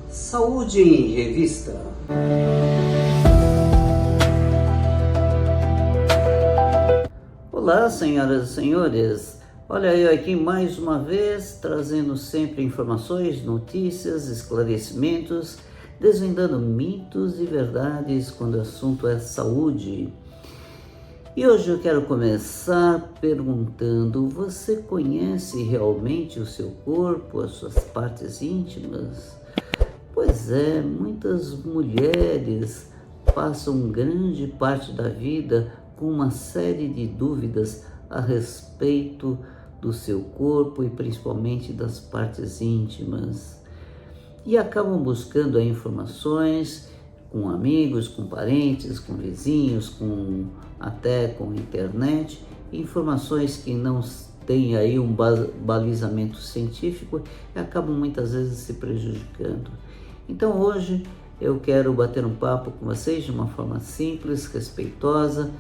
Saúde em Revista. Olá, senhoras e senhores. Olha eu aqui mais uma vez, trazendo sempre informações, notícias, esclarecimentos, desvendando mitos e verdades quando o assunto é saúde. E hoje eu quero começar perguntando: você conhece realmente o seu corpo, as suas partes íntimas? Pois é, muitas mulheres passam grande parte da vida com uma série de dúvidas a respeito do seu corpo e principalmente das partes íntimas. E acabam buscando informações com amigos, com parentes, com vizinhos, até com internet, informações que não têm aí um balizamento científico e acabam muitas vezes se prejudicando. Então hoje eu quero bater um papo com vocês de uma forma simples, respeitosa,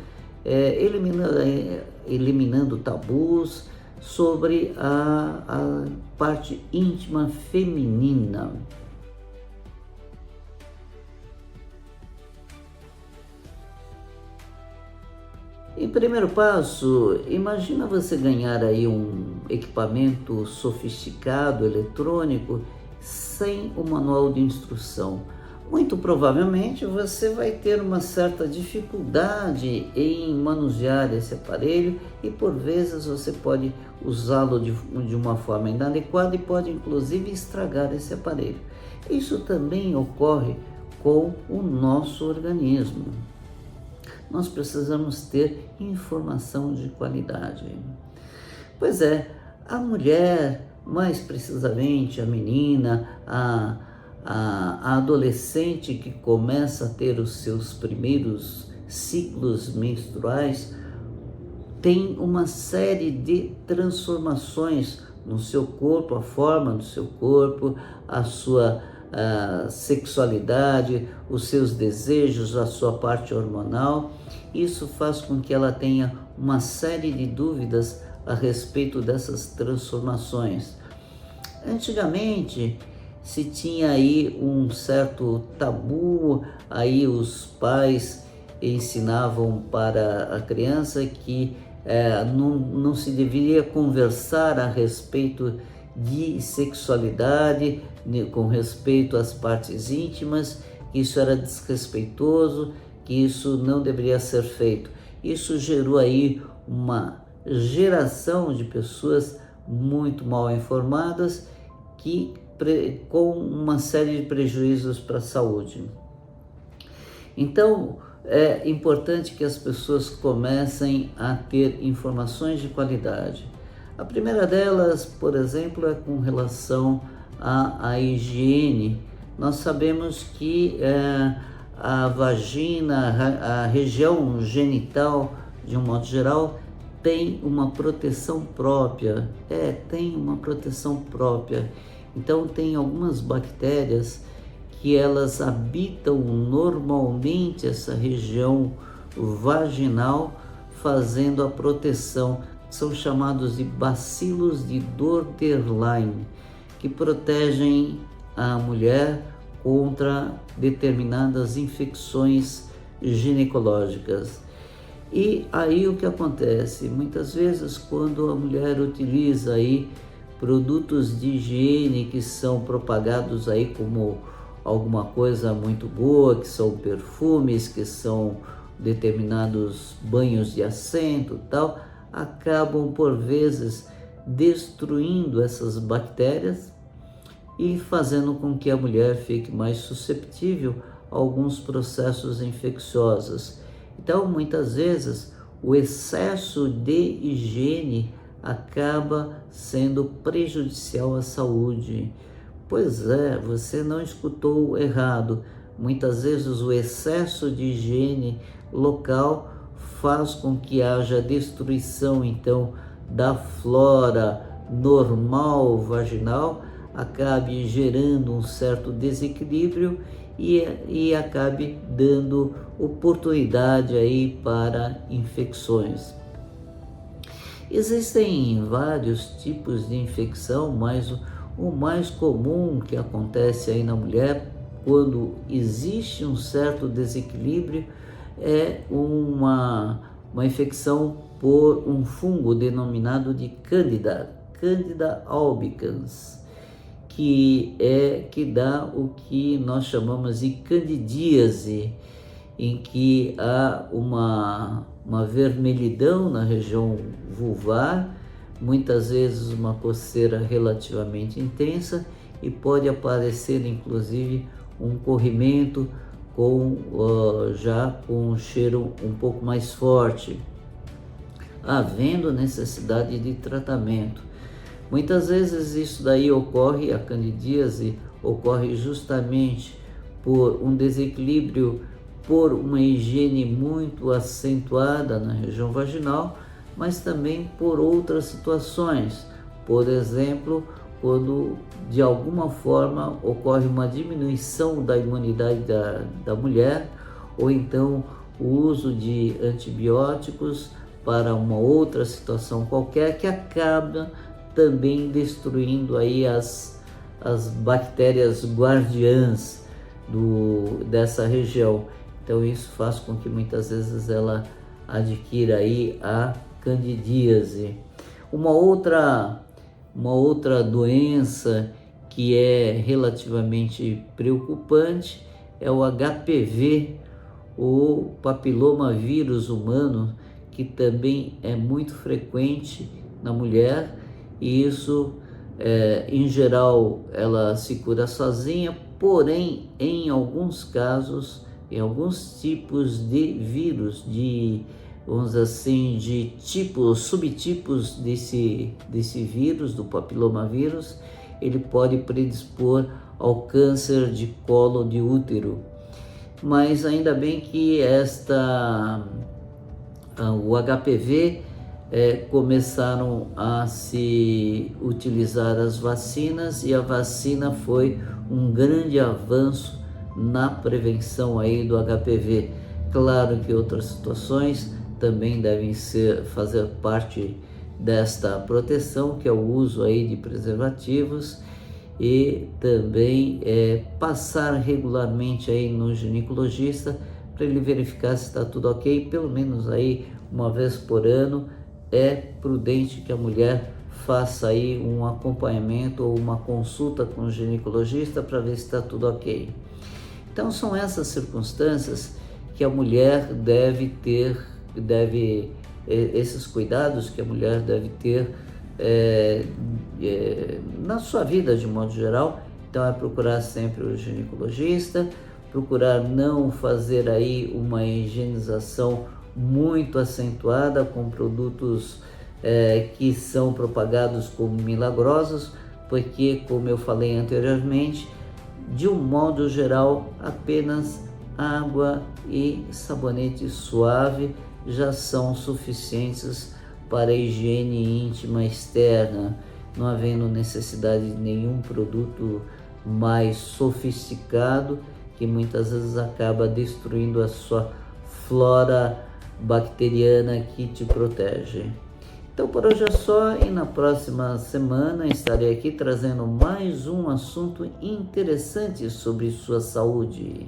eliminando tabus sobre a parte íntima feminina. Em primeiro passo, imagina você ganhar aí um equipamento sofisticado, eletrônico, sem o manual de instrução. Muito provavelmente você vai ter uma certa dificuldade em manusear esse aparelho e por vezes você pode usá-lo de uma forma inadequada e pode inclusive estragar esse aparelho. Isso também ocorre com o nosso organismo. Nós precisamos ter informação de qualidade. Pois é, a mulher, mais precisamente a menina, a adolescente que começa a ter os seus primeiros ciclos menstruais, tem uma série de transformações no seu corpo, a forma do seu corpo, a sua sexualidade, os seus desejos, a sua parte hormonal. Isso faz com que ela tenha uma série de dúvidas a respeito dessas transformações. Antigamente se tinha aí um certo tabu, aí os pais ensinavam para a criança que não se deveria conversar a respeito de sexualidade, com respeito às partes íntimas, que isso era desrespeitoso, que isso não deveria ser feito. Isso gerou aí uma geração de pessoas muito mal informadas com uma série de prejuízos para a saúde. Então, é importante que as pessoas comecem a ter informações de qualidade. A primeira delas, por exemplo, é com relação à higiene. Nós sabemos que a vagina, a região genital, de um modo geral, tem uma proteção própria. Tem uma proteção própria. Então, tem algumas bactérias que elas habitam normalmente essa região vaginal, fazendo a proteção. São chamados de bacilos de Dordterline, que protegem a mulher contra determinadas infecções ginecológicas. E aí o que acontece? Muitas vezes quando a mulher utiliza aí produtos de higiene que são propagados aí como alguma coisa muito boa, que são perfumes, que são determinados banhos de assento e tal, acabam por vezes destruindo essas bactérias e fazendo com que a mulher fique mais susceptível a alguns processos infecciosos. Então, muitas vezes, o excesso de higiene acaba sendo prejudicial à saúde. Pois é, você não escutou errado. Muitas vezes o excesso de higiene local faz com que haja destruição, então, da flora normal vaginal, acabe gerando um certo desequilíbrio e acabe dando oportunidade aí para infecções. Existem vários tipos de infecção, mas o mais comum que acontece aí na mulher, quando existe um certo desequilíbrio, é uma infecção por um fungo denominado de Candida albicans, que dá o que nós chamamos de candidíase, em que há uma vermelhidão na região vulvar, muitas vezes uma coceira relativamente intensa, e pode aparecer inclusive um corrimento já com um cheiro um pouco mais forte, havendo necessidade de tratamento. Muitas vezes isso daí ocorre, a candidíase ocorre justamente por um desequilíbrio, por uma higiene muito acentuada na região vaginal, mas também por outras situações. Por exemplo, quando de alguma forma ocorre uma diminuição da imunidade da mulher, ou então o uso de antibióticos para uma outra situação qualquer, que acaba também destruindo aí as bactérias guardiãs dessa região. Então isso faz com que muitas vezes ela adquira aí a candidíase. Uma outra doença que é relativamente preocupante é o HPV, o papilomavírus humano, que também é muito frequente na mulher, e isso, em geral, ela se cura sozinha, porém, em alguns casos, em alguns tipos de vírus, vamos dizer assim, de subtipos desse vírus, do papilomavírus, ele pode predispor ao câncer de colo de útero. Mas ainda bem que o HPV, começaram a se utilizar as vacinas, e a vacina foi um grande avanço na prevenção aí do HPV. Claro que outras situações também devem fazer parte desta proteção, que é o uso aí de preservativos, e também passar regularmente aí no ginecologista para ele verificar se está tudo ok, pelo menos aí uma vez por ano. É prudente que a mulher faça aí um acompanhamento ou uma consulta com o ginecologista para ver se está tudo ok. Então são essas circunstâncias que a mulher deve ter, esses cuidados que a mulher deve ter na sua vida de modo geral. Então é procurar sempre o ginecologista, procurar não fazer aí uma higienização muito acentuada com produtos que são propagados como milagrosos, porque, como eu falei anteriormente, de um modo geral, apenas água e sabonete suave já são suficientes para a higiene íntima externa, não havendo necessidade de nenhum produto mais sofisticado, que muitas vezes acaba destruindo a sua flora bacteriana que te protege. Então por hoje é só, e na próxima semana estarei aqui trazendo mais um assunto interessante sobre sua saúde.